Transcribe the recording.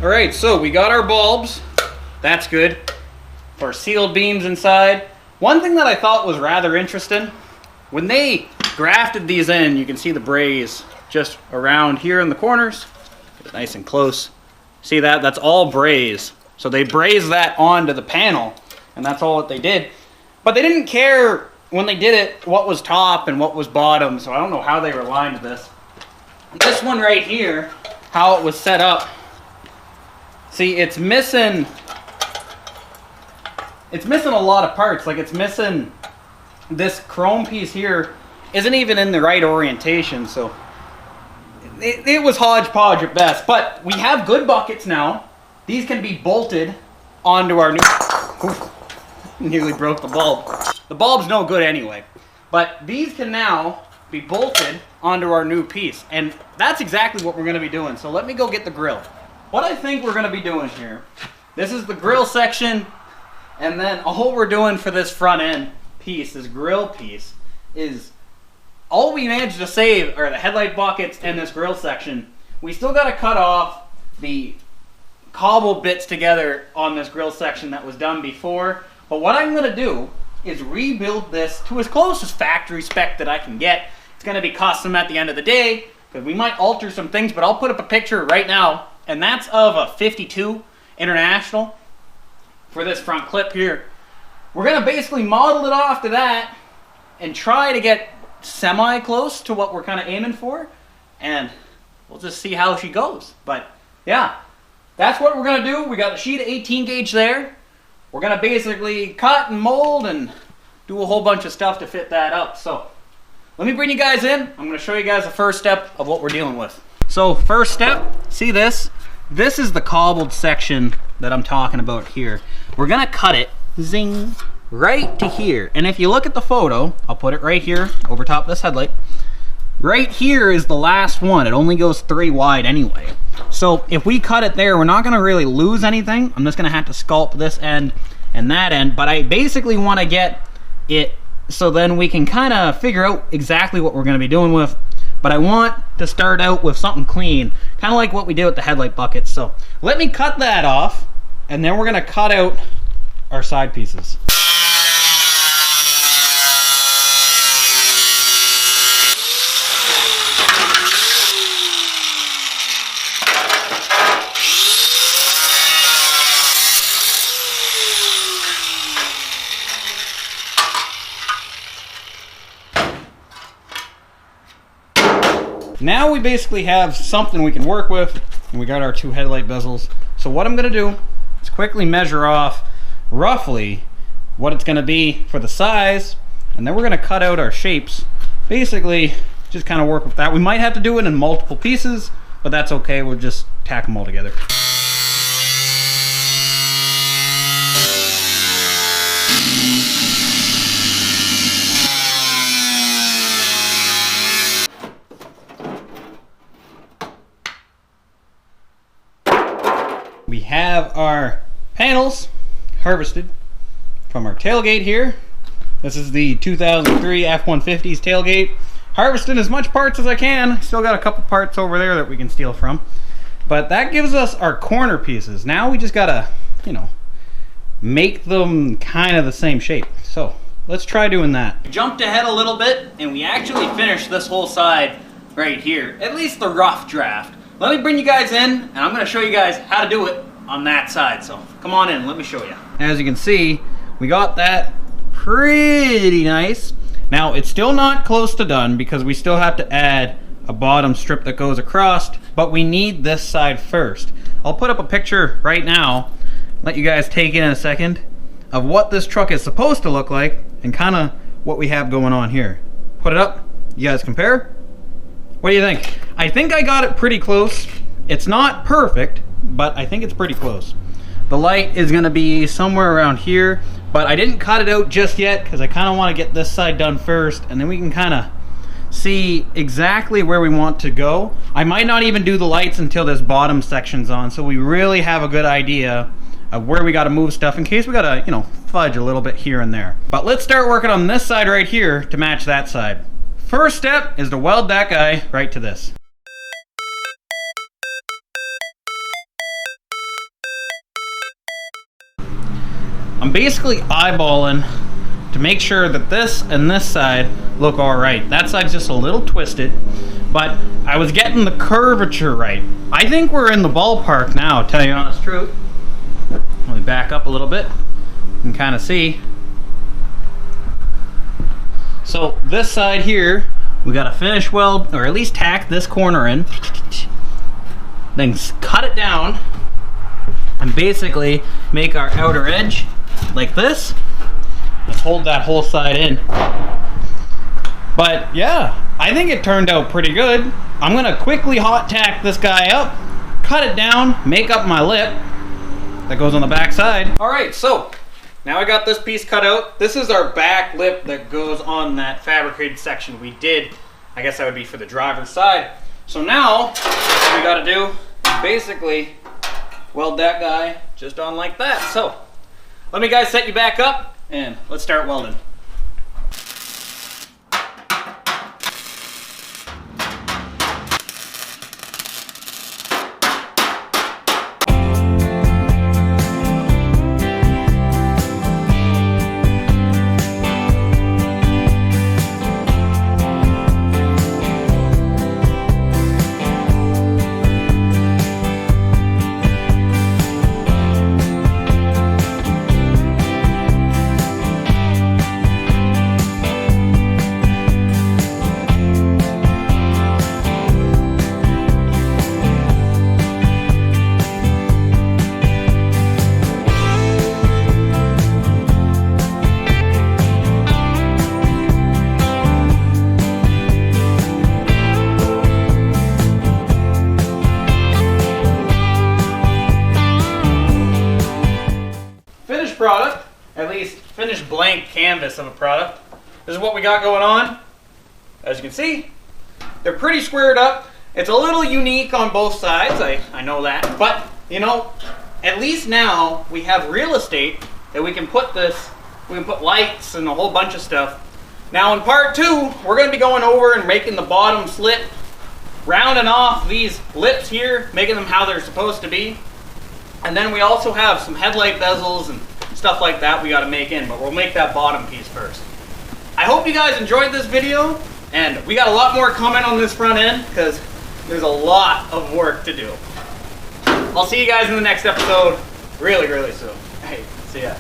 All right, so we got our bulbs. That's good. For sealed beams inside. One thing that I thought was rather interesting, when they grafted these in, you can see the braze just around here in the corners. Get it nice and close. See that? That's all braze. So they brazed that onto the panel, and that's all that they did. But they didn't care when they did it what was top and what was bottom, so I don't know how they aligned this. This one right here, how it was set up, see, it's missing a lot of parts. Like, it's missing this chrome piece here isn't even in the right orientation, so it was hodgepodge at best. But we have good buckets now. These can be bolted onto our new... Oof, nearly broke the bulb. The bulb's no good anyway. But these can now be bolted onto our new piece, and that's exactly what we're going to be doing. So let me go get the grill. What I think we're going to be doing here, this is the grill section, and then all we're doing for this front end piece, this grill piece, is all we managed to save are the headlight buckets and this grill section. We still got to cut off the cobble bits together on this grill section that was done before. But what I'm going to do is rebuild this to as close as factory spec that I can get. It's going to be custom at the end of the day, because we might alter some things, but I'll put up a picture right now, and that's of a 52 International for this front clip here. We're going to basically model it off to that and try to get semi-close to what we're kind of aiming for, and we'll just see how she goes. But yeah, that's what we're going to do. We got a sheet of 18 gauge there. We're going to basically cut and mold and do a whole bunch of stuff to fit that up. So let me bring you guys in. I'm going to show you guys the first step of what we're dealing with. So first step, see this? This is the cobbled section that I'm talking about here. We're going to cut it, zing, right to here. And if you look at the photo, I'll put it right here over top of this headlight. Right here is the last one. It only goes 3 wide anyway. So if we cut it there, we're not going to really lose anything. I'm just going to have to sculpt this end and that end. But I basically want to get it so then we can kind of figure out exactly what we're going to be doing with. But I want to start out with something clean, kind of like what we did with the headlight buckets. So let me cut that off, and then we're going to cut out our side pieces. Now we basically have something we can work with, and we got our 2 headlight bezels. So what I'm going to do is quickly measure off roughly what it's going to be for the size, and then we're going to cut out our shapes. Basically, just kind of work with that. We might have to do it in multiple pieces, but that's okay. We'll just tack them all together. We have our panels harvested from our tailgate here. This is the 2003 F-150's tailgate. Harvested as much parts as I can. Still got a couple parts over there that we can steal from. But that gives us our corner pieces. Now we just gotta, make them kind of the same shape. So let's try doing that. We jumped ahead a little bit, and we actually finished this whole side right here. At least the rough draft. Let me bring you guys in, and I'm going to show you guys how to do it on that side. So come on in, let me show you. As you can see, we got that pretty nice. Now it's still not close to done because we still have to add a bottom strip that goes across, but we need this side first. I'll put up a picture right now, let you guys take in a second, of what this truck is supposed to look like and kind of what we have going on here. Put it up, you guys compare? What do you think? I think I got it pretty close. It's not perfect, but I think it's pretty close. The light is gonna be somewhere around here, but I didn't cut it out just yet because I kind of want to get this side done first, and then we can kind of see exactly where we want to go. I might not even do the lights until this bottom section's on, so we really have a good idea of where we got to move stuff in case we got to, fudge a little bit here and there. But let's start working on this side right here to match that side. First step is to weld that guy right to this. I'm basically eyeballing to make sure that this and this side look all right. That side's just a little twisted, but I was getting the curvature right. I think we're in the ballpark now, to tell you the honest truth. Let me back up a little bit and kind of see. So this side here, we got to finish weld, or at least tack this corner in, then cut it down, and basically make our outer edge like this. Let's hold that whole side in. But yeah, I think it turned out pretty good. I'm gonna quickly hot tack this guy up, cut it down, make up my lip that goes on the back side. All right, so now I got this piece cut out. This is our back lip that goes on that fabricated section we did. I guess that would be for the driver's side. So now, what we gotta do is basically weld that guy just on like that. So, let me guys set you back up and let's start welding. Product, at least finished blank canvas of a product. This is what we got going on. As you can see, they're pretty squared up. It's a little unique on both sides, I know that, but you know, at least now we have real estate that we can put lights and a whole bunch of stuff. Now in part 2, we're going to be going over and making the bottom slit, rounding off these lips here, making them how they're supposed to be. And then we also have some headlight bezels and stuff like that we got to make in, but we'll make that bottom piece first. I hope you guys enjoyed this video, and we got a lot more coming on this front end because there's a lot of work to do. I'll see you guys in the next episode really, really soon. Hey, see ya.